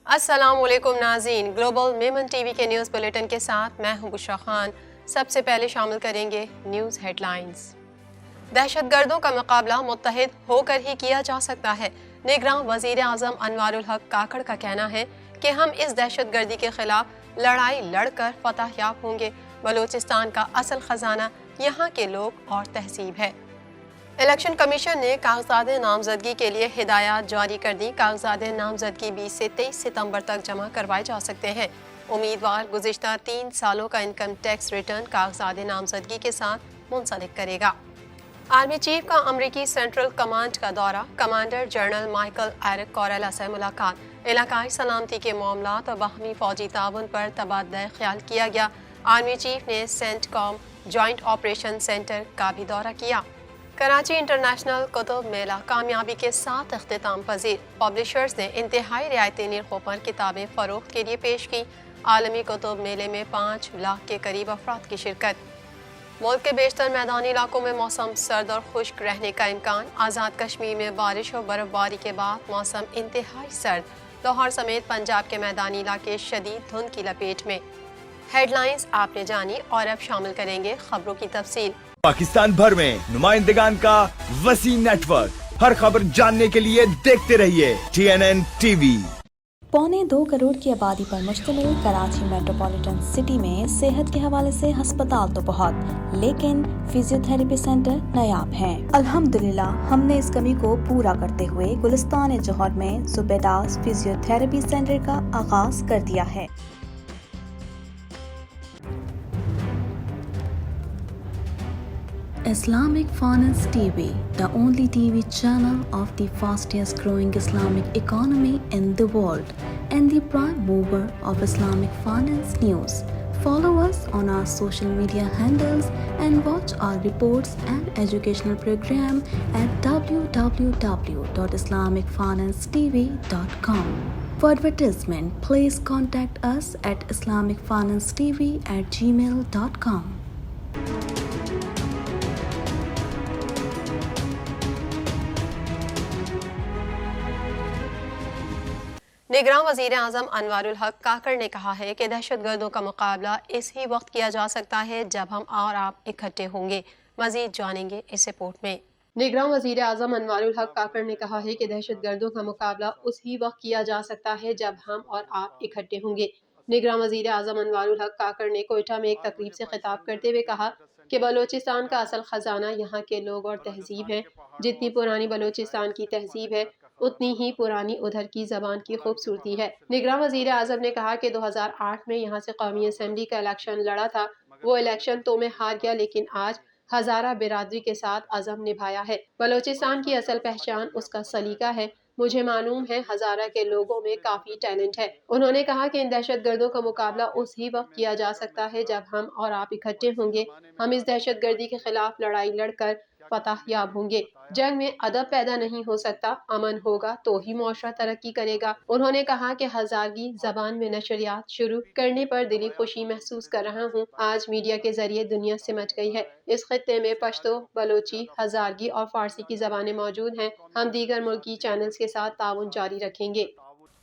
अस्सलाम वालेकुम नाज़रीन, ग्लोबल मेमन टीवी के न्यूज़ बुलेटिन के साथ मैं हूं बुशरा खान। सबसे पहले शामिल करेंगे न्यूज़ हेडलाइंस। दहशतगर्दों का मुकाबला मुत्तहिद होकर ही किया जा सकता है। निगरान वज़ीर आज़म अनवारुल हक काकड़ का कहना है कि हम इस दहशतगर्दी के खिलाफ लड़ाई लड़कर फतह याब होंगे। बलूचिस्तान का असल खजाना यहाँ के लोग और तहजीब है। इलेक्शन कमीशन ने कागजात नामजदगी के लिए हिदायत जारी कर दी। कागजात नामजदगी 20 से 23 सितंबर तक जमा करवाए जा सकते हैं। उम्मीदवार गुज़िश्ता 3 सालों का इनकम टैक्स रिटर्न कागजात नामजदगी के साथ मुंसलिक करेगा। आर्मी चीफ का अमरीकी सेंट्रल कमांड का दौरा। Commander general Michael Erik Kurilla से मुलाकात। इलाकाई सलामती के मामलात और बाहमी फौजी ताउन पर तबादला ख्याल किया गया। आर्मी चीफ ने सेंटकॉम जॉइंट ऑपरेशन सेंटर का भी दौरा किया। कराची इंटरनेशनल कुतुब मेला कामयाबी के साथ अख्तिताम पजीर। पब्लिशर्स ने इंतहाई रियायती निर्खों पर किताबें फरोख्त के लिए पेश की। आलमी कुतुब मेले में 5 लाख के करीब अफराद की शिरकत। मुल्क के बेशतर मैदानी इलाकों में मौसम सर्द और खुश्क रहने का इम्कान। आज़ाद कश्मीर में बारिश और बर्फबारी के बाद मौसम इंतहाई सर्द। लाहौर समेत पंजाब के मैदानी इलाके शदीद धुंध की लपेट में। हेडलाइंस आपने जानी और अब शामिल करेंगे खबरों की तफसील। पाकिस्तान भर में नुमाइंदगान का वसी नेटवर्क, हर खबर जानने के लिए देखते रहिए TNN TV। 1.25 करोड़ की आबादी पर मुश्तमिल कराची मेट्रोपॉलिटन सिटी में सेहत के हवाले से हस्पताल तो बहुत, लेकिन फिजियोथेरेपी सेंटर नायाब हैं। अल्हम्दुलिल्लाह हमने इस कमी को पूरा करते हुए गुलिस्तान जौहर में ज़ुबैदास फिजियोथेरेपी सेंटर का आगाज कर दिया है। Islamic Finance TV, the only TV channel of the fastest growing Islamic economy in the world and the prime mover of Islamic finance news. Follow us on our social media handles and watch our reports and educational program at www.islamicfinancetv.com. For advertisement, please contact us at islamicfinancetv@gmail.com. निगरान वज़ीर आज़म अनवारुल हक काकड़ ने कहा है कि दहशतगर्दों का मुकाबला इस ही वक्त किया जा सकता है जब हम और आप इकट्ठे होंगे। मज़ीद जानेंगे इस रिपोर्ट में। निगरान वज़ीर आज़म अनवारुल हक काकड़ ने कहा है कि दहशतगर्दों का मुकाबला उस ही वक्त किया जा सकता है जब हम और आप इकट्ठे होंगे। निगरान वज़ीर आज़म अनवारुल हक काकड़ ने कोयटा में एक तकरीब से खिताब करते हुए कहा कि बलोचिस्तान का असल खजाना यहाँ के लोग और तहजीब है। जितनी पुरानी बलोचिस्तान की तहजीब है उतनी ही पुरानी उधर की जबान की खूबसूरती है। निगरान वज़ीर आज़म ने कहा कि 2008 में यहाँ से कौमी असम्बली का इलेक्शन लड़ा था। वो इलेक्शन तो मैं हार गया, लेकिन आज हज़ारा बिरादरी के साथ अज़म निभाया है। बलोचिस्तान की असल पहचान उसका सलीका है। मुझे मालूम है हज़ारा के लोगों में काफ़ी टैलेंट है। उन्होंने कहा कि इन दहशतगर्दों का मुकाबला उस ही वक्त किया जा सकता है जब हम और आप इकट्ठे होंगे। हम इस दहशतगर्दी के खिलाफ लड़ाई लड़कर फतह याब होंगे। जंग में अदब पैदा नहीं हो सकता, अमन होगा तो ही मुआशरा तरक्की करेगा। उन्होंने कहा कि हज़ारगी जबान में नशरियात शुरू करने पर दिली खुशी महसूस कर रहा हूँ। आज मीडिया के जरिए दुनिया सिमट गई है। इस खित्ते में पश्तो, बलोची, हज़ारगी और फारसी की जबानें मौजूद हैं। हम दीगर मुल्की चैनल्स के साथ ताउन जारी रखेंगे।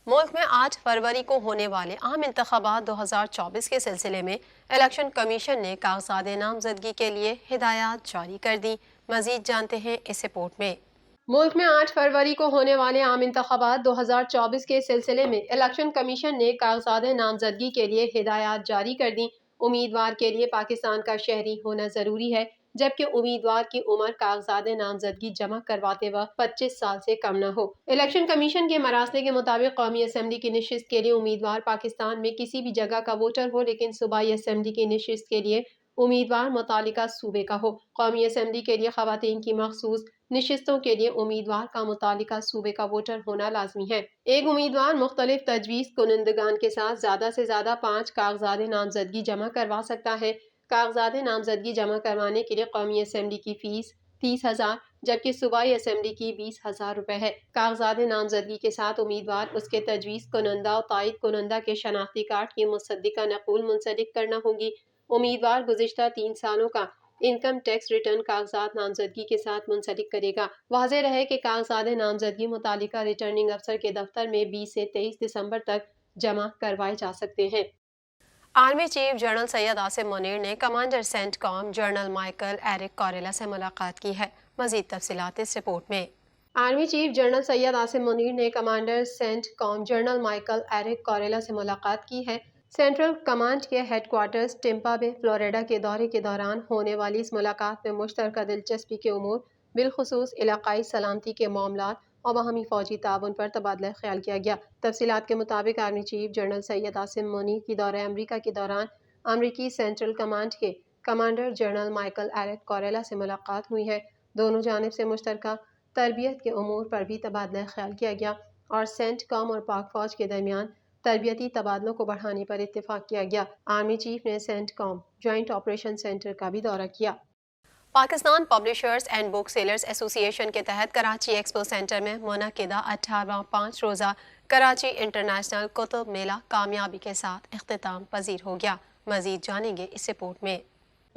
मुल्क में 8 फरवरी को होने वाले आम इंतखाबात 2024 के सिलसिले में इलेक्शन कमीशन ने कागजात नामजदगी के लिए हिदायत जारी कर दी। मजीद जानते हैं इस रिपोर्ट में। मुल्क में 8 फरवरी को होने वाले आम इंतखाबात 2024 के सिलसिले में इलेक्शन कमीशन ने कागजात नामजदगी के लिए हिदायत जारी कर दी। उम्मीदवार के लिए पाकिस्तान का शहरी होना जरूरी है, जबकि उम्मीदवार की उम्र कागजात नामजदगी जमा करवाते वक्त 25 साल से कम न हो। इलेक्शन कमीशन के मरासले के मुताबिक कौमी असम्बली की नशिस्त के लिए उम्मीदवार पाकिस्तान में किसी भी जगह का वोटर हो, लेकिन सूबाई असम्बली की नशिस्त के लिए उम्मीदवार मुतालिका सूबे का हो। कौमी असम्बली के लिए खवातीन की मखसूस नशिस्तों के लिए उम्मीदवार का मुतालिका सूबे का वोटर होना लाजमी है। एक उम्मीदवार मुख्तलिफ तजवीज़ कुनंदगान के साथ ज़्यादा से ज़्यादा 5 कागजात नामजदगी जमा करवा सकता है। कागजात नामजदगी जमा करवाने के लिए कौमी असम्बली की फ़ीस 30,000 जबकि सूबाई असम्बली की 20,000 रुपए है। कागजात नामजदगी के साथ उम्मीदवार उसके तजवीज़ कुनंदा और तायद कुनंदा के शनाख्ती कार्ड की मुसद्दिका नकूल मुंसलिक करना होगी। उम्मीदवार गुज़िश्ता 3 सालों का इनकम टैक्स रिटर्न कागजात नामजदगी के साथ मुंसलिक करेगा। वाज़ेह रहे कि कागजात नामजदगी मुतालिका रिटर्निंग अफसर के दफ्तर में 20 से 23 दिसंबर तक जमा करवाए जा सकते हैं। Army chief general Syed Asim Munir ने commander CENTCOM general Michael Erik Kurilla से मुलाकात की है। मजीद तफसीलात इस रिपोर्ट में। Army chief general Syed Asim Munir ने commander CENTCOM general Michael Erik Kurilla से मुलाकात की है। सेंट्रल कमांड के हेडक्वार्टर्स टेम्पा बे फ्लोरिडा के दौरे के दौरान होने वाली इस मुलाकात में मुश्तरका दिलचस्पी के उमूर बिलखुसूस इलाकाई सलामती के मामलात और बाहमी फौजी ताउन पर तबादला ख्याल किया गया। तफसीलात के मुताबिक army chief general Syed Asim Munir की दौरे अमरीका के दौरान अमरीकी सेंट्रल कमांड के commander general Michael Erik Kurilla से मुलाकात हुई है। दोनों जानिब से मुश्तरका तरबियत के उमूर पर भी तबादला ख्याल किया गया और सेंटकॉम और पाक फौज के दरमियान तरबियती तबादलों को बढ़ाने पर इत्तेफाक किया गया। आर्मी चीफ ने सेंटकॉम जॉइंट ऑपरेशन सेंटर का भी दौरा किया। Pakistan publishers and book sellers association के तहत कराची एक्सपो सेंटर में मुनक्किदा 18वां 5 रोज़ा कराची इंटरनेशनल कुतुब मेला कामयाबी के साथ इख्तिताम पजीर हो गया। मजीद जानेंगे इस रिपोर्ट में।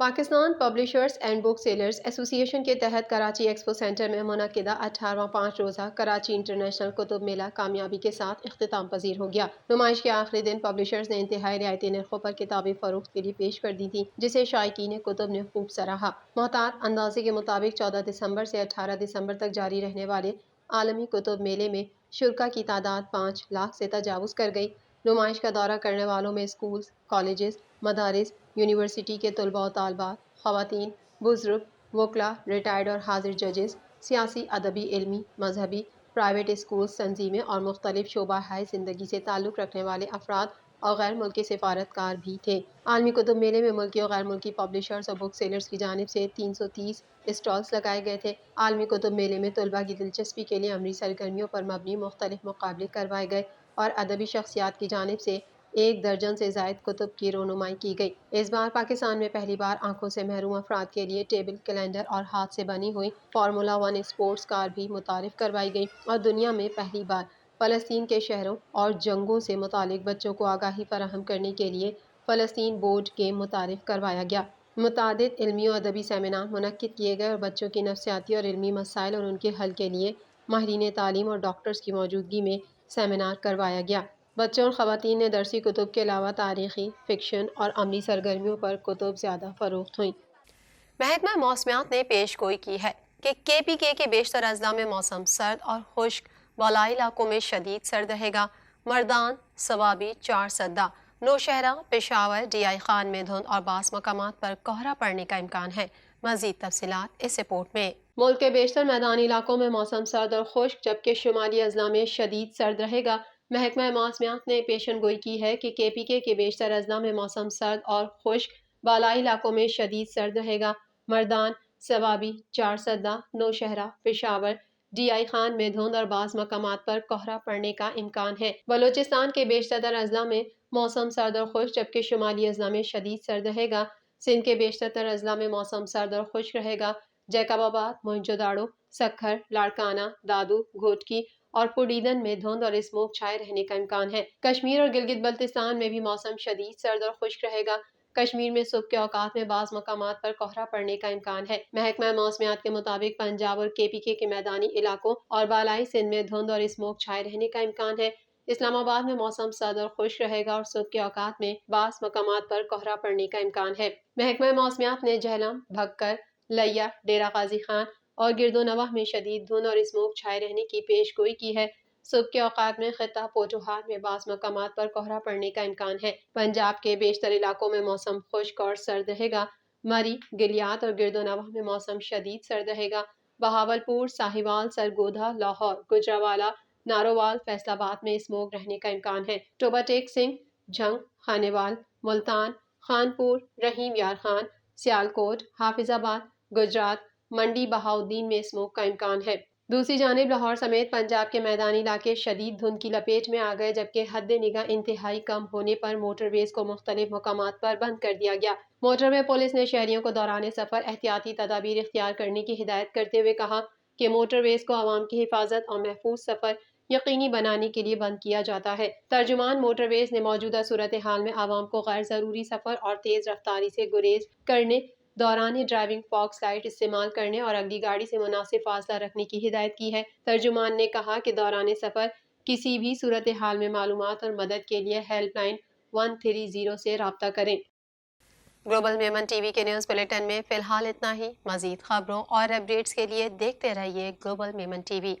Pakistan publishers and book sellers association के तहत कराची एक्सपो सेंटर में मुनक्किदा 18वां 5 रोज़ा कराची इंटरनेशनल कुतुब मेला कामयाबी के साथ इख्तिताम पजीर हो गया। नुमाइश के आखिरी दिन पब्लिशर्स ने इंतहाई रियायती नरखों पर किताबें फरोख्त के लिए पेश कर दी थी, जिसे शायकीन कुतुब ने खूब सराहा। मोहतात अंदाजे के मुताबिक 14 दिसंबर से 18 दिसंबर तक जारी रहने वाले आलमी कुतुब मेले में शुरका की तादाद 5 लाख से तजावुज़ कर गई। नुमाइश का दौरा करने वालों में स्कूल, कॉलेजेस, मदारिस, यूनिवर्सिटी के तलबा और तालबात, ख़वातीन, बुज़ुर्ग, वकला, रिटायर्ड और हाजिर जजेस, सियासी, अदबी, इल्मी, मजहबी, प्राइवेट स्कूल, तंजीमें और मुख्तलिफ शोबा हाय ज़िंदगी से ताल्लुक़ रखने वाले अफराद और गैर मुल्की सिफारतकार भी थे। आलमी कुतुब मेले में मुल्की और गैर मुल्की पब्लिशर्स और बुक सेलर्स की जानिब से 330 स्टॉल्स लगाए गए थे। आलमी कुतुब मेले में तलबा की दिलचस्पी के लिए अमरी सरगर्मियों पर मबनी मुख्तलिफ मुकाबले करवाए गए और अदबी शख्सियात की जानिब से 1 दर्जन से ज़ायद कुतुब की रोनुमाई की गई। इस बार पाकिस्तान में पहली बार आंखों से महरूम अफराद के लिए टेबल कैलेंडर और हाथ से बनी हुई फार्मूला 1 स्पोर्ट्स कार भी मुतारिफ करवाई गई और दुनिया में पहली बार फ़लस्तीन के शहरों और जंगों से मुतालिक बच्चों को आगाही फराहम करने के लिए फ़लस्तीन बोर्ड गेम मुतारिफ करवाया गया। मुतादिद इल्मी और अदबी सेमिनार मुनक्किद किए गए और बच्चों की नफ्सियाती और इल्मी मसाइल और उनके हल के लिए माहिरीन तालीम और डॉक्टर्स की मौजूदगी में सेमिनार करवाया गया। बच्चों और ख़वातीन ने दरसी कुतुब के अलावा तारीख़ी, फ़िक्शन और अमली सरगर्मियों पर कुतुब ज़्यादा फ़रोख्त हुई। महकमा मौसमियात ने पेश गोई की है कि KPK के बेशतर अजला में मौसम सर्द और खुश्क, बालाई इलाकों में शदीद सर्द रहेगा। मर्दान, सवाबी, 4 सद्दा, नौशहरा, पेशावर, DI खान में धुंध और बास मकामात पर कोहरा पड़ने का इम्कान है। मज़ीद तफसीलात इस रिपोर्ट में। मुल्क के बेशतर मैदानी इलाकों में मौसम सर्द और खुश्क जबकि शुमाली अजला में शदीद सर्द रहेगा। महकमा मौसमियात ने पेशन गोई की है कि KPK के बेशतर अजला में मौसम सर्द और खुश्क, बालाई इलाकों में शदीद सर्द रहेगा। मर्दान, सवाबी, 4 सद्दा, नौशहरा, पेशावर, DI खान में धुंध और बाज़ मकामात पर कोहरा पड़ने का इम्कान है। बलोचिस्तान के बेशतर अजला में मौसम सर्द और खुश्क जबकि शुमाली अजला में शदीद सर्द रहेगा। सिंध के बेशतर अजला में मौसम सर्द और खुश्क रहेगा। जैकबाबाद, मोहनजोदाड़ो, सक्खर, लाड़काना, दादू, घोटकी और पुडीदन में धुंध और स्मोक छाए रहने का इम्कान है। कश्मीर और गिलगित बल्तिस्तान में भी मौसम शदीद सर्द और खुश्क रहेगा। कश्मीर में सुबह के औकात में बाज़ मकामात पर कोहरा पड़ने का इम्कान है। महकमा मौसमियात के मुताबिक पंजाब और KPK के मैदानी इलाकों और बालाई सिंध में धुंध और स्मोक छाए रहने का इम्कान है। इस्लामाबाद में मौसम सर्द और खुश्क रहेगा और सुबह के औकात में बाज़ मकामात पर कोहरा पड़ने का इम्कान है। महकमा मौसमियात ने झेलम, भक्कर, लिया, डेरा गाजी खान और गिरदो नवाह में शदीद धुंध और स्मोक छाए रहने की पेश गोई की है। सुबह के औकात में खिता पोटोहार में बास मकामात पर कोहरा पड़ने का इम्कान है। पंजाब के बेशतर इलाकों में मौसम खुश्क और सर्द रहेगा। मरी, गिलियात और गिरदो नवाह में मौसम शदीद सर्द रहेगा। बहावलपुर, साहिवाल, सरगोधा, लाहौर, गुजरावाला, नारोवाल, फैसलाबाद में स्मोक रहने का इम्कान है। टोबाटेक सिंह, झंग, खानेवाल, मुल्तान, खानपुर, रहीम यार खान, सियालकोट, हाफिजाबाद, गुजरात, मंडी, बहाउद्दीन में स्मोक का इम्कान है। दूसरी जानिब लाहौर समेत पंजाब के मैदानी इलाके शदीद धुंध की लपेट में आ गए जबकि हद निगाह इंतहाई कम होने पर मोटरवेज को मुख्तलिफ मकामात पर बंद कर दिया गया। मोटरवे पुलिस ने शहरियों को दौरान सफ़र एहतियाती तदाबीर इख्तियार करने की हिदायत करते हुए कहा कि मोटरवेज को आवाम की हिफाजत और महफूज सफ़र यकीनी बनाने के लिए बंद किया जाता है। तर्जुमान मोटरवेज ने मौजूदा सूरत हाल में आवाम को गैर ज़रूरी सफ़र और तेज़ रफ्तारी से गुरेज करने, दौरान ड्राइविंग फॉक्स लाइट इस्तेमाल करने और अगली गाड़ी से मुनासिब फासला रखने की हिदायत की है। तर्जुमान ने कहा कि दौरान सफ़र کسی بھی صورتحال میں معلومات اور مدد کے لیے ہیلپ لائن 130 سے رابطہ کریں۔ گلوبل میمن ٹی وی کے نیوز بلیٹن میں فی الحال اتنا ہی۔ مزید خبروں اور اپڈیٹس کے لیے دیکھتے رہیے گلوبل میمن ٹی وی۔